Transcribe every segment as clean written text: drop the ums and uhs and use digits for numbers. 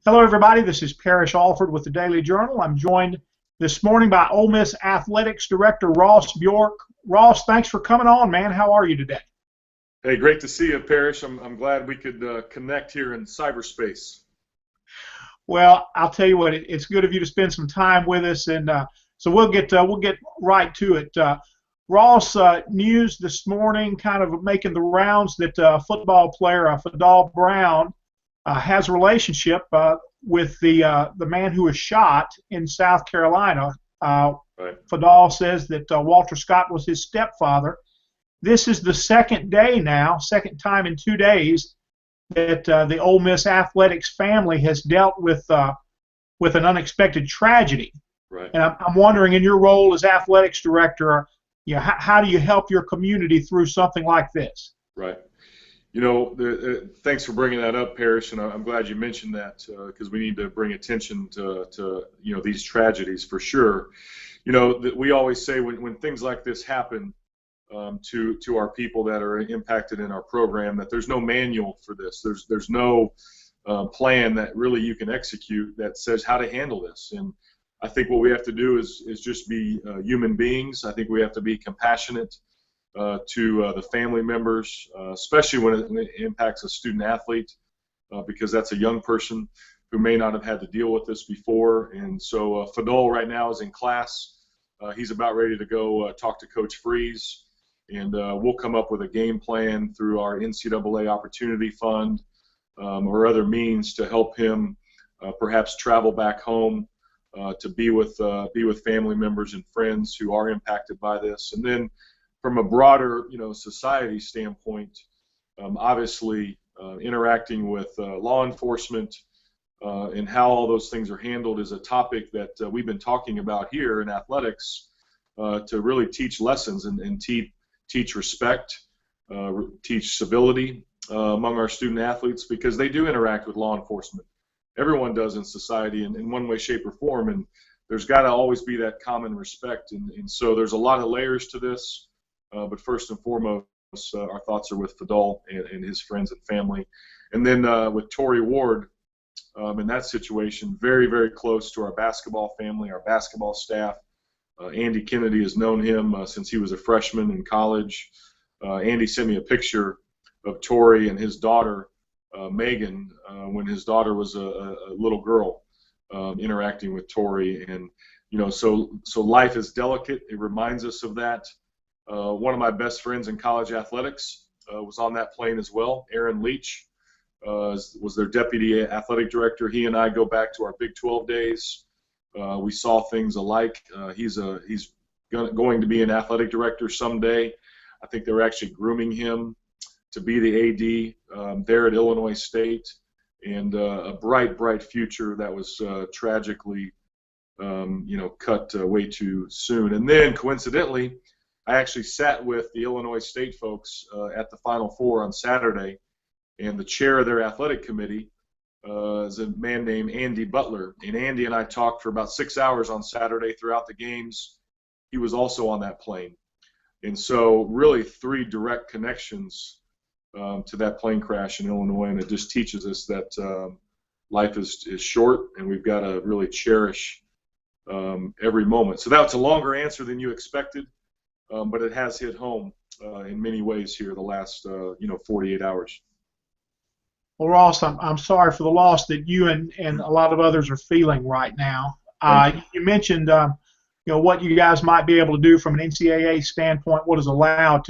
Hello, everybody. This is Parrish Alford with the Daily Journal. I'm joined this morning by Ole Miss Athletics Director Ross Bjork. Ross, thanks for coming on, man. How are you today? Hey, great to see you, Parrish. I'm glad we could connect here in cyberspace. Well, I'll tell you what, it's good of you to spend some time with us, and so we'll get right to it. Ross, news this morning kind of making the rounds that football player Fadal Brown has a relationship with the man who was shot in South Carolina. Right. Fadal says that Walter Scott was his stepfather. This is the second time in 2 days that the Ole Miss Athletics family has dealt with an unexpected tragedy. Right. And I'm wondering, in your role as athletics director, how do you help your community through something like this? Right. Thanks for bringing that up, Parrish, and I'm glad you mentioned that because we need to bring attention to these tragedies for sure. We always say when things like this happen to our people that are impacted in our program that there's no manual for this. There's no plan that really you can execute that says how to handle this. And I think what we have to do is just be human beings. I think we have to be compassionate to the family members, especially when it impacts a student athlete, because that's a young person who may not have had to deal with this before. And so Fadal right now is in class. He's about ready to go talk to Coach Freeze, and we'll come up with a game plan through our NCAA Opportunity Fund or other means to help him perhaps travel back home to be with family members and friends who are impacted by this. And then from a broader, society standpoint, obviously interacting with law enforcement and how all those things are handled is a topic that we've been talking about here in athletics to really teach lessons and teach respect, teach civility among our student athletes, because they do interact with law enforcement. Everyone does in society in one way, shape, or form, and there's got to always be that common respect. And so there's a lot of layers to this. But first and foremost, our thoughts are with Fadal and his friends and family. And then with Torrey Ward, in that situation, very, very close to our basketball family, our basketball staff. Andy Kennedy has known him since he was a freshman in college. Andy sent me a picture of Torrey and his daughter, Megan, when his daughter was a little girl, interacting with Torrey. And, so life is delicate. It reminds us of that. One of my best friends in college athletics was on that plane as well. Aaron Leach was their deputy athletic director. He and I go back to our Big 12 days. We saw things alike. He's going to be an athletic director someday. I think they were actually grooming him to be the AD there at Illinois State, and a bright future that was tragically, cut way too soon. And then coincidentally, I actually sat with the Illinois State folks at the Final Four on Saturday, and the chair of their athletic committee is a man named Andy Butler. And Andy and I talked for about 6 hours on Saturday throughout the games. He was also on that plane. And so really 3 direct connections to that plane crash in Illinois, and it just teaches us that life is short, and we've got to really cherish every moment. So that's a longer answer than you expected. But it has hit home in many ways here the last 48 hours. Well, Ross, I'm sorry for the loss that you and a lot of others are feeling right now. You mentioned what you guys might be able to do from an NCAA standpoint, what is allowed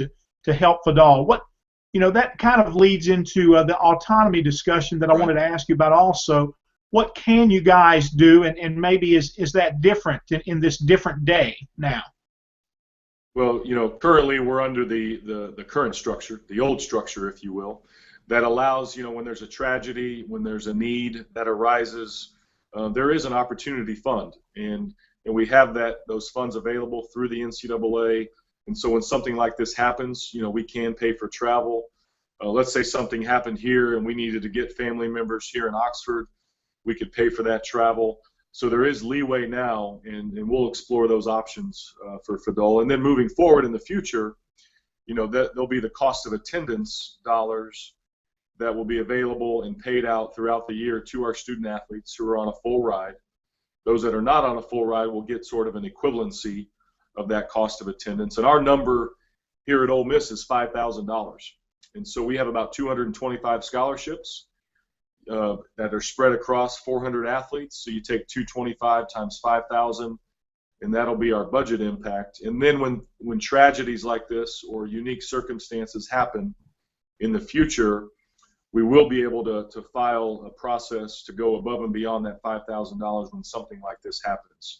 to help Fadal. What that kind of leads into the autonomy discussion that I wanted to ask you about also. What can you guys do, and maybe is that different in this different day now? Well, currently we're under the current structure, the old structure, if you will, that allows, when there's a tragedy, when there's a need that arises, there is an opportunity fund, and we have those funds available through the NCAA. And so when something like this happens, we can pay for travel. Let's say something happened here and we needed to get family members here in Oxford, we could pay for that travel. So there is leeway now, and we'll explore those options for Fadal. And then moving forward in the future, that there'll be the cost of attendance dollars that will be available and paid out throughout the year to our student athletes who are on a full ride. Those that are not on a full ride will get sort of an equivalency of that cost of attendance. And our number here at Ole Miss is $5,000. And so we have about 225 scholarships that are spread across 400 athletes. So you take 225 times 5,000, and that'll be our budget impact. And then when tragedies like this or unique circumstances happen in the future, we will be able to file a process to go above and beyond that $5,000 when something like this happens.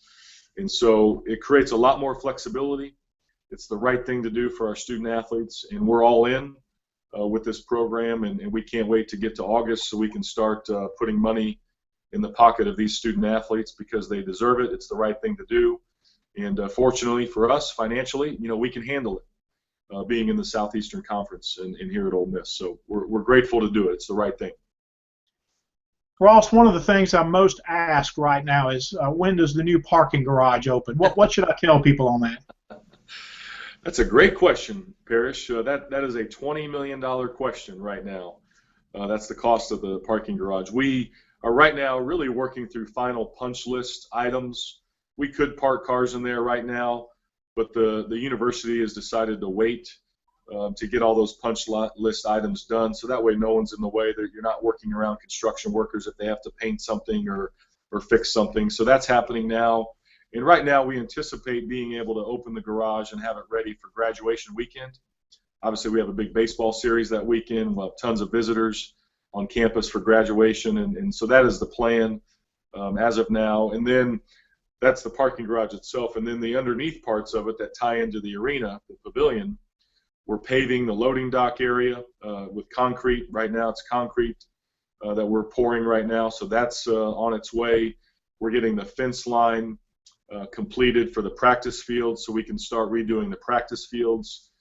And so it creates a lot more flexibility. It's the right thing to do for our student athletes, and we're all in with this program, and we can't wait to get to August so we can start putting money in the pocket of these student athletes because they deserve it. It's the right thing to do. And fortunately for us, financially, we can handle it. Being in the Southeastern Conference and here at Ole Miss. So we're grateful to do it. It's the right thing. Ross, one of the things I'm most asked right now is when does the new parking garage open? What should I tell people on that? That's a great question, Parrish. That is a $20 million question right now. That's the cost of the parking garage. We are right now really working through final punch list items. We could park cars in there right now, but the university has decided to wait to get all those punch list items done, so that way no one's in the way, that you're not working around construction workers if they have to paint something or fix something. So that's happening now. And right now we anticipate being able to open the garage and have it ready for graduation weekend. Obviously we have a big baseball series that weekend. We'll have tons of visitors on campus for graduation, and so that is the plan as of now. And then that's the parking garage itself. And then the underneath parts of it that tie into the arena, the pavilion, we're paving the loading dock area with concrete. Right now it's concrete that we're pouring right now. So that's on its way. We're getting the fence line completed for the practice fields so we can start redoing the practice fields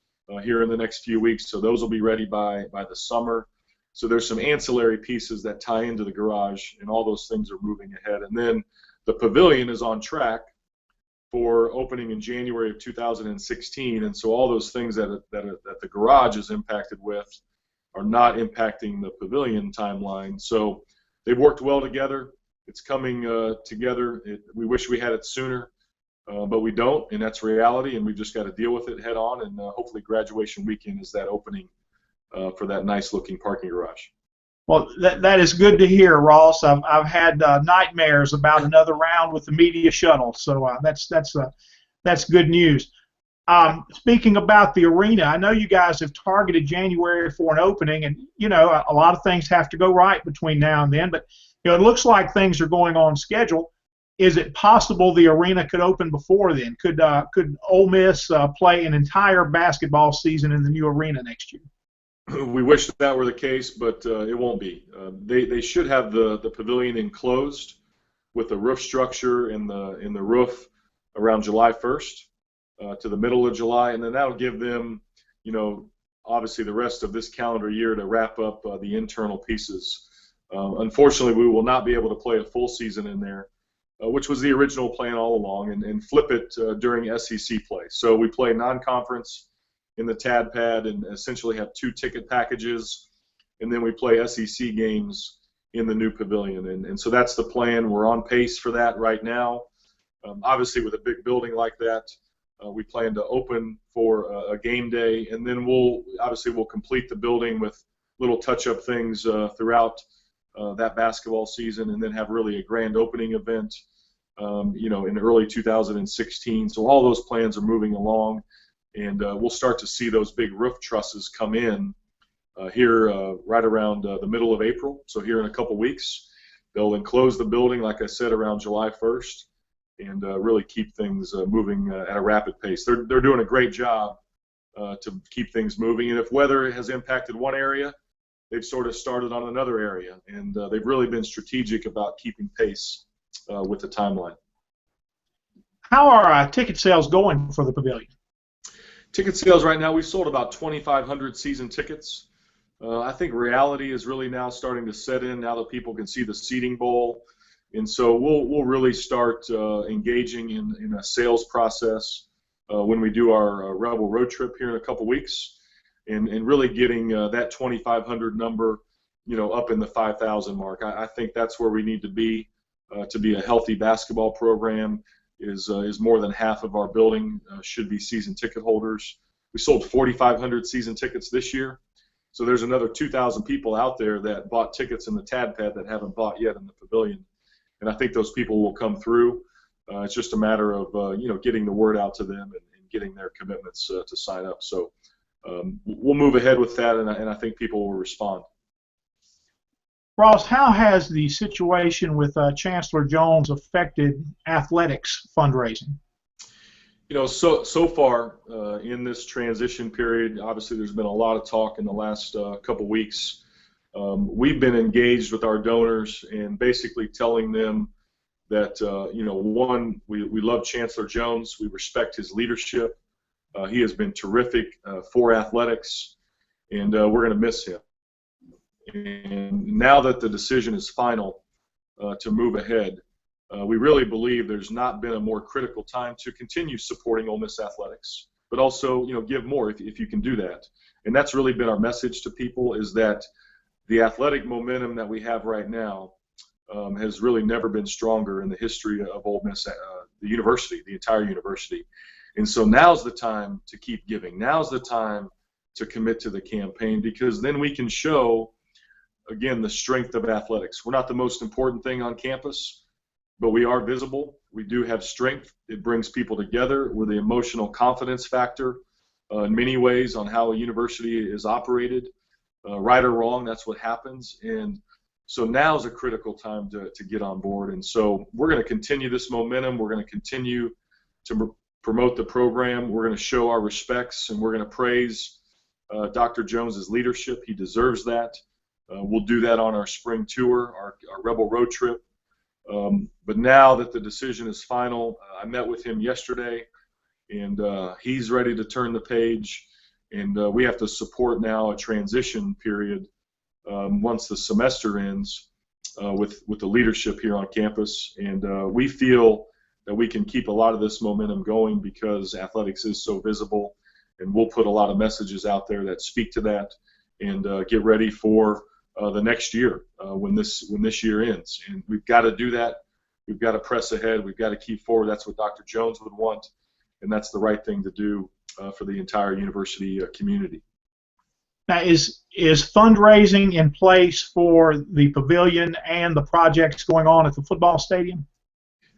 here in the next few weeks. So those will be ready by the summer. So there's some ancillary pieces that tie into the garage, and all those things are moving ahead. And then the pavilion is on track for opening in January of 2016, and so all those things that the garage is impacted with are not impacting the pavilion timeline. So they've worked well together. It's coming together. We wish we had it sooner, but we don't, and that's reality, and we've just got to deal with it head on, and hopefully graduation weekend is that opening for that nice-looking parking garage. Well, that is good to hear, Ross. I've had nightmares about another round with the media shuttle, so that's good news. Speaking about the arena, I know you guys have targeted January for an opening, and a lot of things have to go right between now and then. But it looks like things are going on schedule. Is it possible the arena could open before then? Could Ole Miss play an entire basketball season in the new arena next year? We wish that were the case, but it won't be. They should have the pavilion enclosed with the roof structure in the roof around July 1st to the middle of July, and then that'll give them, obviously the rest of this calendar year to wrap up the internal pieces. Unfortunately, we will not be able to play a full season in there, which was the original plan all along, and flip it during SEC play. So we play non-conference in the TAD pad and essentially have 2 ticket packages, and then we play SEC games in the new pavilion. And so that's the plan. We're on pace for that right now. Obviously, with a big building like that, we plan to open for a game day, and then we'll complete the building with little touch-up things throughout that basketball season, and then have really a grand opening event, in early 2016. So all those plans are moving along. And we'll start to see those big roof trusses come in here right around the middle of April. So here in a couple weeks, they'll enclose the building, like I said, around July 1st, and really keep things moving at a rapid pace. They're doing a great job to keep things moving. And if weather has impacted one area, they've sort of started on another area. And they've really been strategic about keeping pace with the timeline. How are ticket sales going for the pavilion? Ticket sales right now, we've sold about 2,500 season tickets. I think reality is really now starting to set in now that people can see the seating bowl. And so we'll really start engaging in a sales process when we do our Rebel road trip here in a couple weeks, and really getting that 2,500 number up in the 5,000 mark. I think that's where we need to be a healthy basketball program. Is more than half of our building should be season ticket holders. We sold 4,500 season tickets this year, so there's another 2,000 people out there that bought tickets in the Tad Pad that haven't bought yet in the pavilion, and I think those people will come through. It's just a matter of getting the word out to them and getting their commitments to sign up. So we'll move ahead with that, and I think people will respond. Ross, how has the situation with Chancellor Jones affected athletics fundraising? So far in this transition period, obviously there's been a lot of talk in the last couple weeks. We've been engaged with our donors and basically telling them that, one, we love Chancellor Jones. We respect his leadership. He has been terrific for athletics, and we're going to miss him. And now that the decision is final to move ahead, we really believe there's not been a more critical time to continue supporting Ole Miss athletics, but also, give more if you can do that. And that's really been our message to people, is that the athletic momentum that we have right now has really never been stronger in the history of Ole Miss, the university, the entire university. And so now's the time to keep giving. Now's the time to commit to the campaign, because then we can show, again, the strength of athletics. We're not the most important thing on campus, but we are visible. We do have strength. It brings people together. We're the emotional confidence factor in many ways on how a university is operated. Right or wrong, that's what happens. And so now is a critical time to get on board. And so we're going to continue this momentum. We're going to continue to promote the program. We're going to show our respects, and we're going to praise Dr. Jones's leadership. He deserves that. We'll do that on our spring tour, our Rebel Road trip. But now that the decision is final, I met with him yesterday, and he's ready to turn the page. And we have to support now a transition period once the semester ends with the leadership here on campus. And we feel that we can keep a lot of this momentum going because athletics is so visible, and we'll put a lot of messages out there that speak to that, and get ready for the next year when this year ends. And we've got to do that. We've got to press ahead. We've got to keep forward. That's what Dr. Jones would want, and that's the right thing to do for the entire university community. Now, is fundraising in place for the pavilion and the projects going on at the football stadium?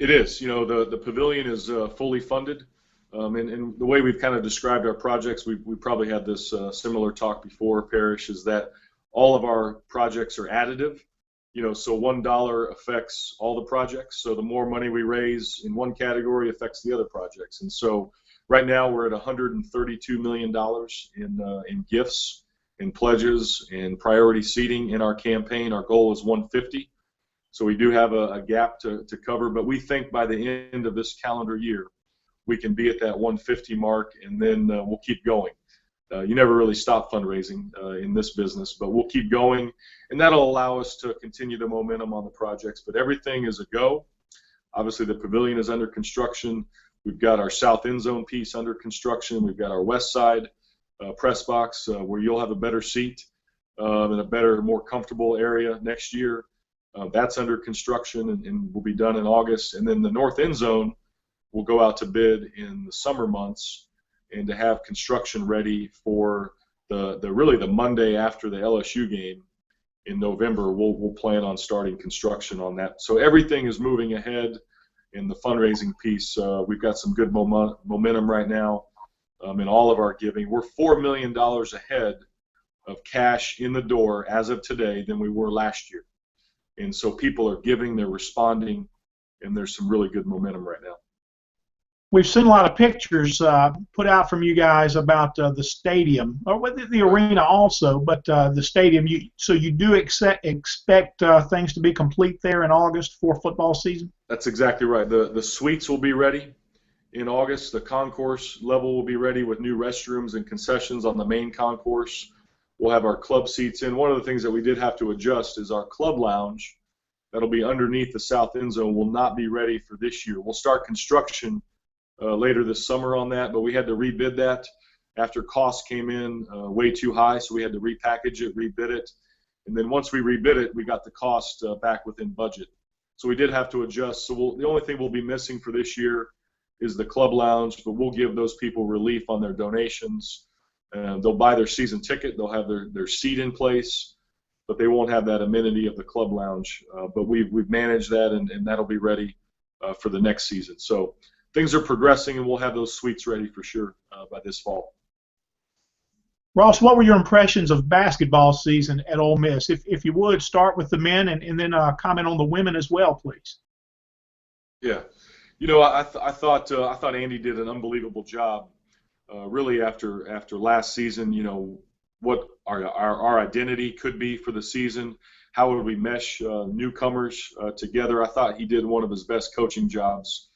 It is. The pavilion is fully funded. And the way we've kind of described our projects, we probably had this similar talk before, Parrish, is that all of our projects are additive. So $1 affects all the projects. So the more money we raise in one category affects the other projects. And so right now we're at $132 million in gifts and pledges and priority seating in our campaign. Our goal is 150. So we do have a gap to cover, but we think by the end of this calendar year, we can be at that 150 mark, and then we'll keep going. You never really stop fundraising in this business, but we'll keep going, and that'll allow us to continue the momentum on the projects. But everything is a go. Obviously, the pavilion is under construction. We've got our south end zone piece under construction. We've got our west side press box where you'll have a better seat and a better, more comfortable area next year. That's under construction and will be done in August. And then the north end zone will go out to bid in the summer months, and to have construction ready for the Monday after the LSU game in November, we'll plan on starting construction on that. So everything is moving ahead in the fundraising piece. We've got some good momentum right now in all of our giving. We're $4 million ahead of cash in the door as of today than we were last year. And so people are giving, they're responding, and there's some really good momentum right now. We've seen a lot of pictures put out from you guys about the stadium, or the arena also, but the stadium. So you do expect things to be complete there in August for football season? That's exactly right. The suites will be ready in August. The concourse level will be ready with new restrooms and concessions on the main concourse. We'll have our club seats in. One of the things that we did have to adjust is our club lounge that'll be underneath the south end zone will not be ready for this year. We'll start construction later this summer on that, but we had to rebid that after costs came in way too high, so we had to repackage it, rebid it, And then once we rebid it, we got the cost back within budget. So we did have to adjust. So the only thing we'll be missing for this year is the club lounge, but we'll give those people relief on their donations. They'll buy their season ticket. They'll have their seat in place, but they won't have that amenity of the club lounge. But we've managed that, and that'll be ready for the next season. So things are progressing, and we'll have those suites ready for sure by this fall. Ross, what were your impressions of basketball season at Ole Miss? If you would, start with the men and then comment on the women as well, please. Yeah. You know, I thought Andy did an unbelievable job, really after last season. You know, what our identity could be for the season. How would we mesh newcomers together? I thought he did one of his best coaching jobs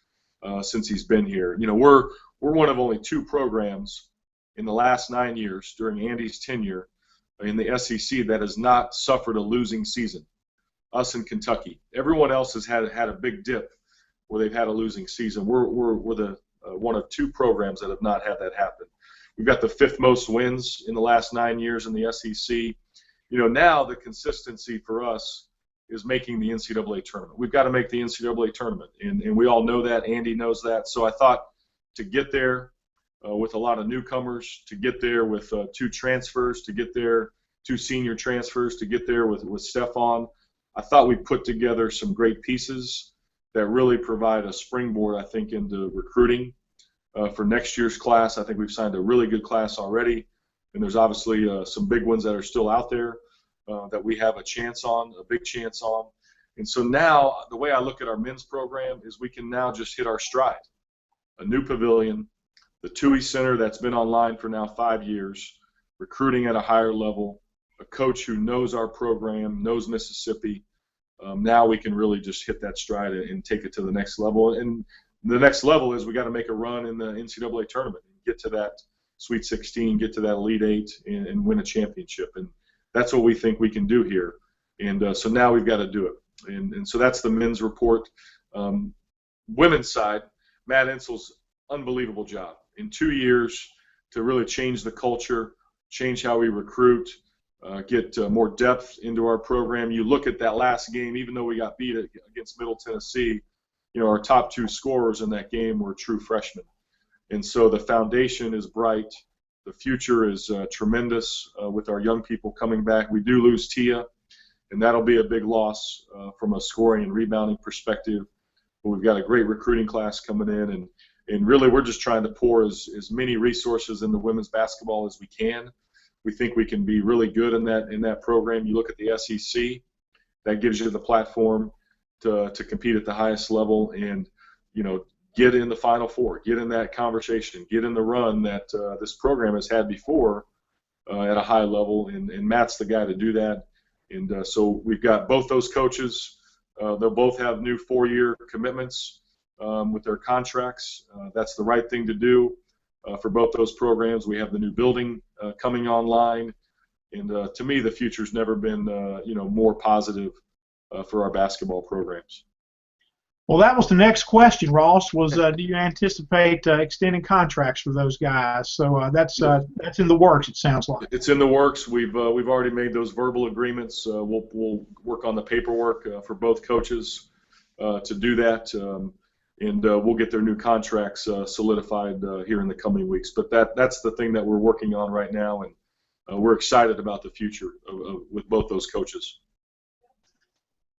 since he's been here. You know, we're one of only 2 programs in the last 9 years during Andy's tenure in the SEC that has not suffered a losing season. Us in Kentucky. Everyone else has had a big dip where they've had a losing season. We're the one of 2 programs that have not had that happen. We've got the 5th most wins in the last 9 years in the SEC. You know, now the consistency for us is making the NCAA tournament. We've got to make the NCAA tournament, and we all know that. Andy knows that. So I thought to get there with a lot of newcomers, to get there with 2 transfers, to get there 2 senior transfers, to get there with Stephon, I thought we put together some great pieces that really provide a springboard, I think, into recruiting for next year's class. I think we've signed a really good class already, and there's obviously some big ones that are still out there that we have a chance on, a big chance on. And so now the way I look at our men's program is we can now just hit our stride. A new pavilion, the TUI Center that's been online for now 5 years, recruiting at a higher level, a coach who knows our program, knows Mississippi. Now we can really just hit that stride and take it to the next level. And the next level is we got to make a run in the NCAA tournament, get to that Sweet 16, get to that Elite 8, and win a championship. And that's what we think we can do here. And so now we've got to do it. And so that's the men's report. Women's side, Matt Insel's unbelievable job. In 2 years to really change the culture, change how we recruit, get more depth into our program. You look at that last game, even though we got beat against Middle Tennessee, you know, our top 2 scorers in that game were true freshmen. And so the foundation is bright. The future is tremendous with our young people coming back. We do lose Tia, and that'll be a big loss from a scoring and rebounding perspective. But we've got a great recruiting class coming in, and really we're just trying to pour as many resources into women's basketball as we can. We think we can be really good in that program. You look at the SEC, that gives you the platform to compete at the highest level and, you know, get in the Final Four, get in that conversation, get in the run that this program has had before at a high level, and Matt's the guy to do that. And so we've got both those coaches. They'll both have new 4-year commitments with their contracts. That's the right thing to do for both those programs. We have the new building coming online, and to me, the future's never been more positive for our basketball programs. Well, that was the next question, Ross. Was do you anticipate extending contracts for those guys? So that's in the works. It sounds like it's in the works. We've already made those verbal agreements. We'll work on the paperwork for both coaches to do that. And we'll get their new contracts solidified here in the coming weeks. But that's the thing that we're working on right now, and we're excited about the future with both those coaches.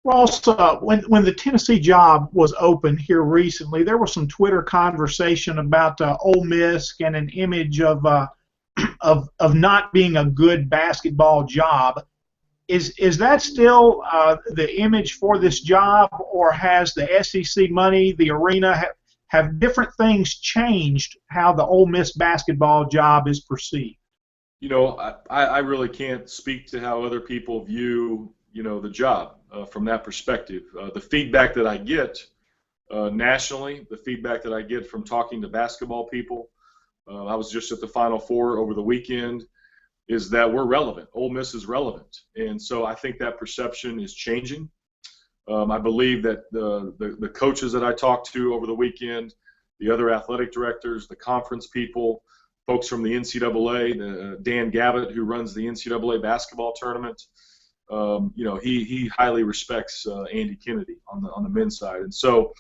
Ross, when the Tennessee job was open here recently, there was some Twitter conversation about Ole Miss and an image of not being a good basketball job. Is that still the image for this job, or has the SEC money, the arena, have different things changed how the Ole Miss basketball job is perceived? You know, I really can't speak to how other people view, the job from that perspective. The feedback that I get nationally, the feedback that I get from talking to basketball people, I was just at the Final Four over the weekend, is that we're relevant. Ole Miss is relevant. And so I think that perception is changing. I believe that the coaches that I talked to over the weekend, the other athletic directors, the conference people, folks from the NCAA, Dan Gavitt, who runs the NCAA basketball tournament, he highly respects Andy Kennedy on the men's side. And so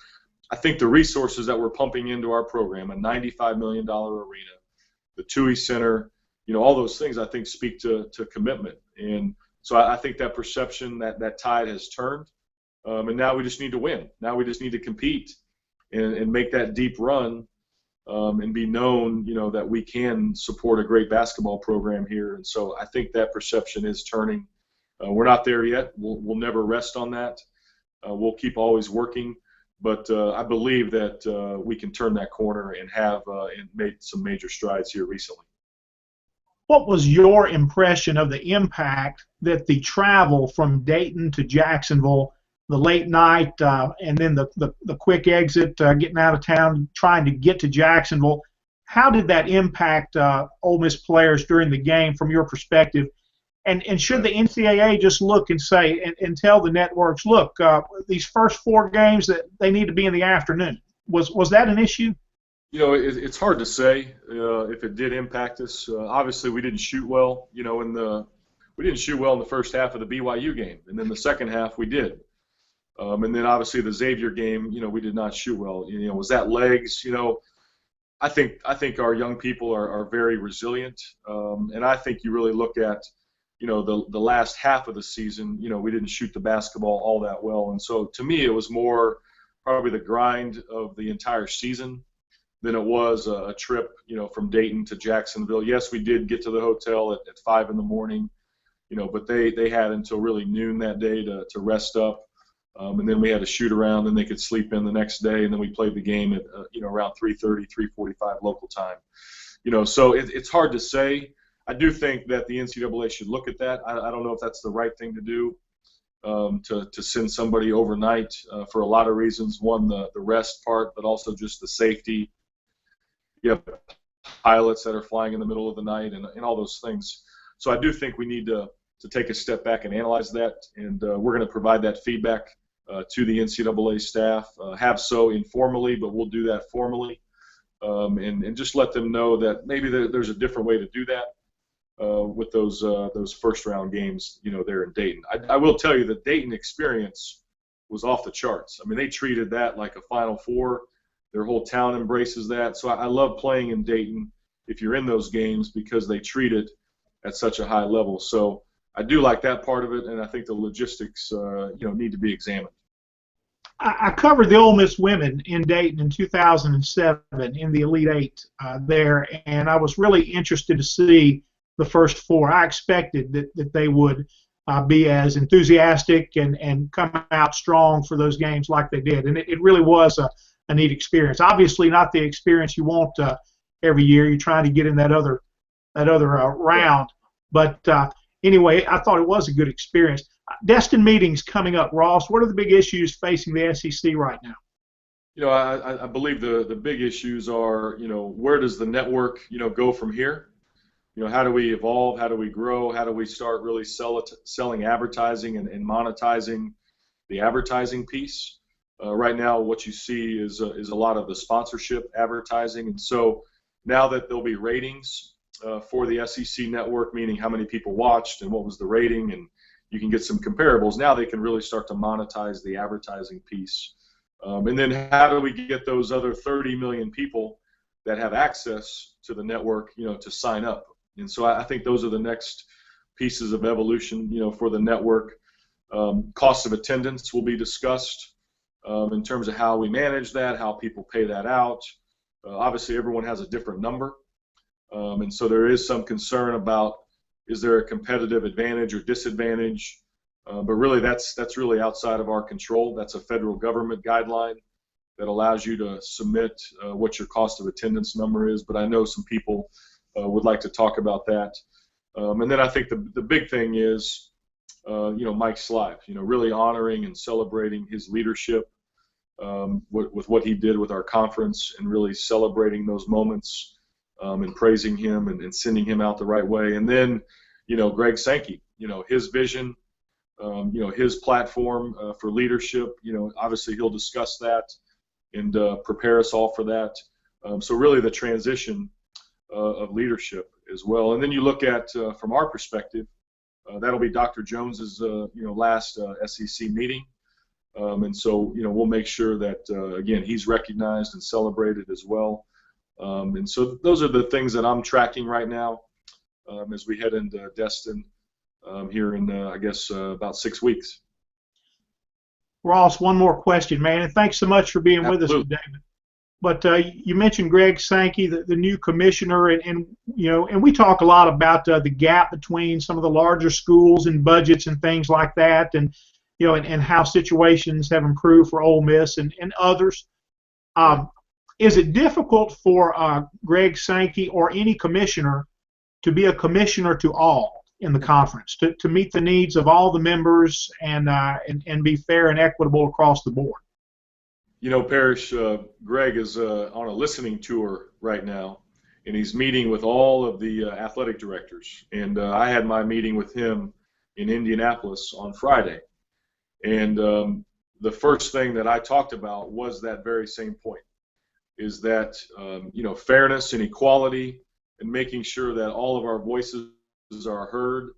I think the resources that we're pumping into our program, a $95 million arena, the TUI Center, all those things I think speak to commitment. And so I think that perception, that tide has turned. And now we just need to win. Now we just need to compete and make that deep run and be known, that we can support a great basketball program here. And so I think that perception is turning. We're not there yet. We'll never rest on that. We'll keep always working. But I believe that we can turn that corner and have made some major strides here recently. What was your impression of the impact that the travel from Dayton to Jacksonville, the late night, and then the quick exit, getting out of town, trying to get to Jacksonville, how did that impact Ole Miss players during the game from your perspective? And should the NCAA just look and say and tell the networks, look, these first 4 games that they need to be in the afternoon? Was that an issue? It's hard to say if it did impact us. Obviously, we didn't shoot well. We didn't shoot well in the first half of the BYU game, and then the second half we did. And then obviously the Xavier game, we did not shoot well. Was that legs? I think our young people are very resilient, and I think you really look at the last half of the season. We didn't shoot the basketball all that well, and so to me it was more probably the grind of the entire season than it was a trip, from Dayton to Jacksonville. Yes, we did get to the hotel at 5 in the morning, but they had until really noon that day to rest up. And then we had a shoot around, and they could sleep in the next day, and then we played the game at around 3:30, 3:45 local time. So it's hard to say. I do think that the NCAA should look at that. I don't know if that's the right thing to do, to send somebody overnight for a lot of reasons. One, the rest part, but also just the safety. You have pilots that are flying in the middle of the night and all those things. So I do think we need to take a step back and analyze that, and we're going to provide that feedback to the NCAA staff, have so informally, but we'll do that formally, and just let them know that maybe there's a different way to do that with those first-round games, there in Dayton. I will tell you the Dayton experience was off the charts. I mean, they treated that like a Final Four. Their whole town embraces that. So I love playing in Dayton if you're in those games because they treat it at such a high level. So I do like that part of it, and I think the logistics, need to be examined. I covered the Ole Miss women in Dayton in 2007 in the Elite Eight there, and I was really interested to see the first 4. I expected that they would be as enthusiastic and come out strong for those games like they did, and it really was a neat experience. Obviously, not the experience you want every year. You're trying to get in that other round, but anyway, I thought it was a good experience. Destin meetings coming up, Ross. What are the big issues facing the SEC right now? I believe the big issues are, where does the network, go from here? How do we evolve? How do we grow? How do we start really selling advertising and monetizing the advertising piece? Right now, what you see is a lot of the sponsorship advertising, and so now that there'll be ratings for the SEC network, meaning how many people watched and what was the rating, and you can get some comparables. Now they can really start to monetize the advertising piece. And then how do we get those other 30 million people that have access to the network, to sign up? And so I think those are the next pieces of evolution, for the network. Cost of attendance will be discussed in terms of how we manage that, how people pay that out. Obviously, everyone has a different number. And so there is some concern about, is there a competitive advantage or disadvantage? But really, that's really outside of our control. That's a federal government guideline that allows you to submit what your cost of attendance number is. But I know some people would like to talk about that. And then I think the big thing is, Mike Slive, really honoring and celebrating his leadership with what he did with our conference, and really celebrating those moments. And praising him and sending him out the right way. And then, Greg Sankey, his vision, his platform for leadership, obviously he'll discuss that and prepare us all for that. So really the transition of leadership as well. And then you look at, from our perspective, That'll be Dr. Jones's last SEC meeting, and so we'll make sure that again he's recognized and celebrated as well. And so those are the things that I'm tracking right now as we head into Destin here in I guess about 6 weeks. Ross, one more question, man, and thanks so much for being with us today. But you mentioned Greg Sankey, the new commissioner, and we talk a lot about the gap between some of the larger schools and budgets and things like that, and and how situations have improved for Ole Miss and others. Is it difficult for Greg Sankey or any commissioner to be a commissioner to all in the conference, to meet the needs of all the members and be fair and equitable across the board? Parrish, Greg is on a listening tour right now, and he's meeting with all of the athletic directors. And I had my meeting with him in Indianapolis on Friday. And the first thing that I talked about was that very same point, is that, fairness and equality and making sure that all of our voices are heard,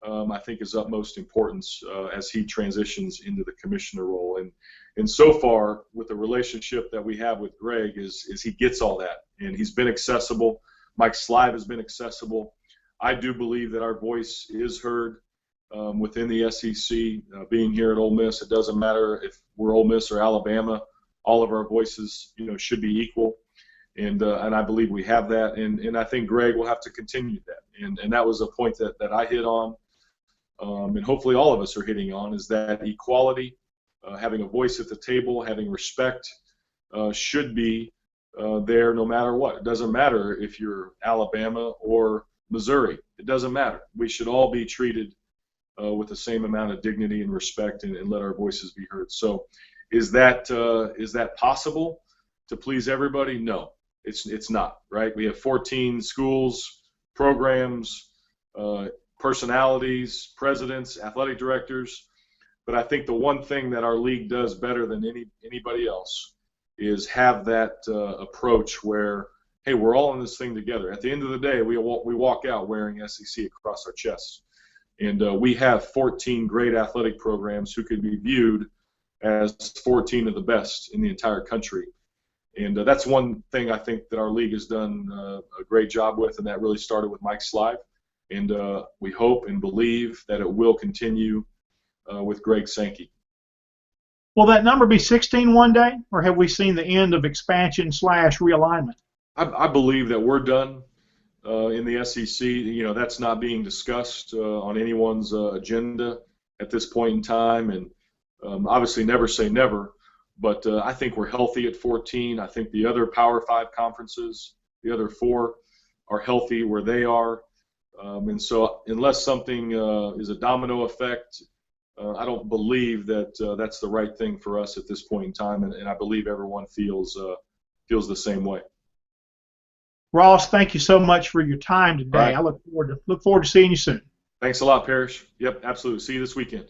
I think is utmost importance as he transitions into the commissioner role. And so far, with the relationship that we have with Greg, is he gets all that, and he's been accessible. Mike Slive has been accessible. I do believe that our voice is heard within the SEC. Being here at Ole Miss, it doesn't matter if we're Ole Miss or Alabama. All of our voices, should be equal, and I believe we have that. And I think Greg will have to continue that. And that was a point that I hit on, and hopefully all of us are hitting on, is that equality. Having a voice at the table, having respect should be there no matter what. It doesn't matter if you're Alabama or Missouri. It doesn't matter. We should all be treated with the same amount of dignity and respect, and let our voices be heard. So is that possible to please everybody? No, it's not, right? We have 14 schools, programs, personalities, presidents, athletic directors. But I think the one thing that our league does better than anybody else is have that approach where, hey, we're all in this thing together. At the end of the day, we walk out wearing SEC across our chests. And we have 14 great athletic programs who could be viewed as 14 of the best in the entire country. And that's one thing I think that our league has done a great job with, and that really started with Mike Slive. And we hope and believe that it will continue with Greg Sankey. Will that number be 16 one day, or have we seen the end of expansion / realignment? I believe that we're done in the SEC. That's not being discussed on anyone's agenda at this point in time. And obviously never say never, but I think we're healthy at 14. I think the other Power 5 conferences, the other 4, are healthy where they are. And so unless something is a domino effect, I don't believe that that's the right thing for us at this point in time, and I believe everyone feels the same way. Ross, thank you so much for your time today. Right. I look forward to seeing you soon. Thanks a lot, Parrish. Yep, absolutely. See you this weekend.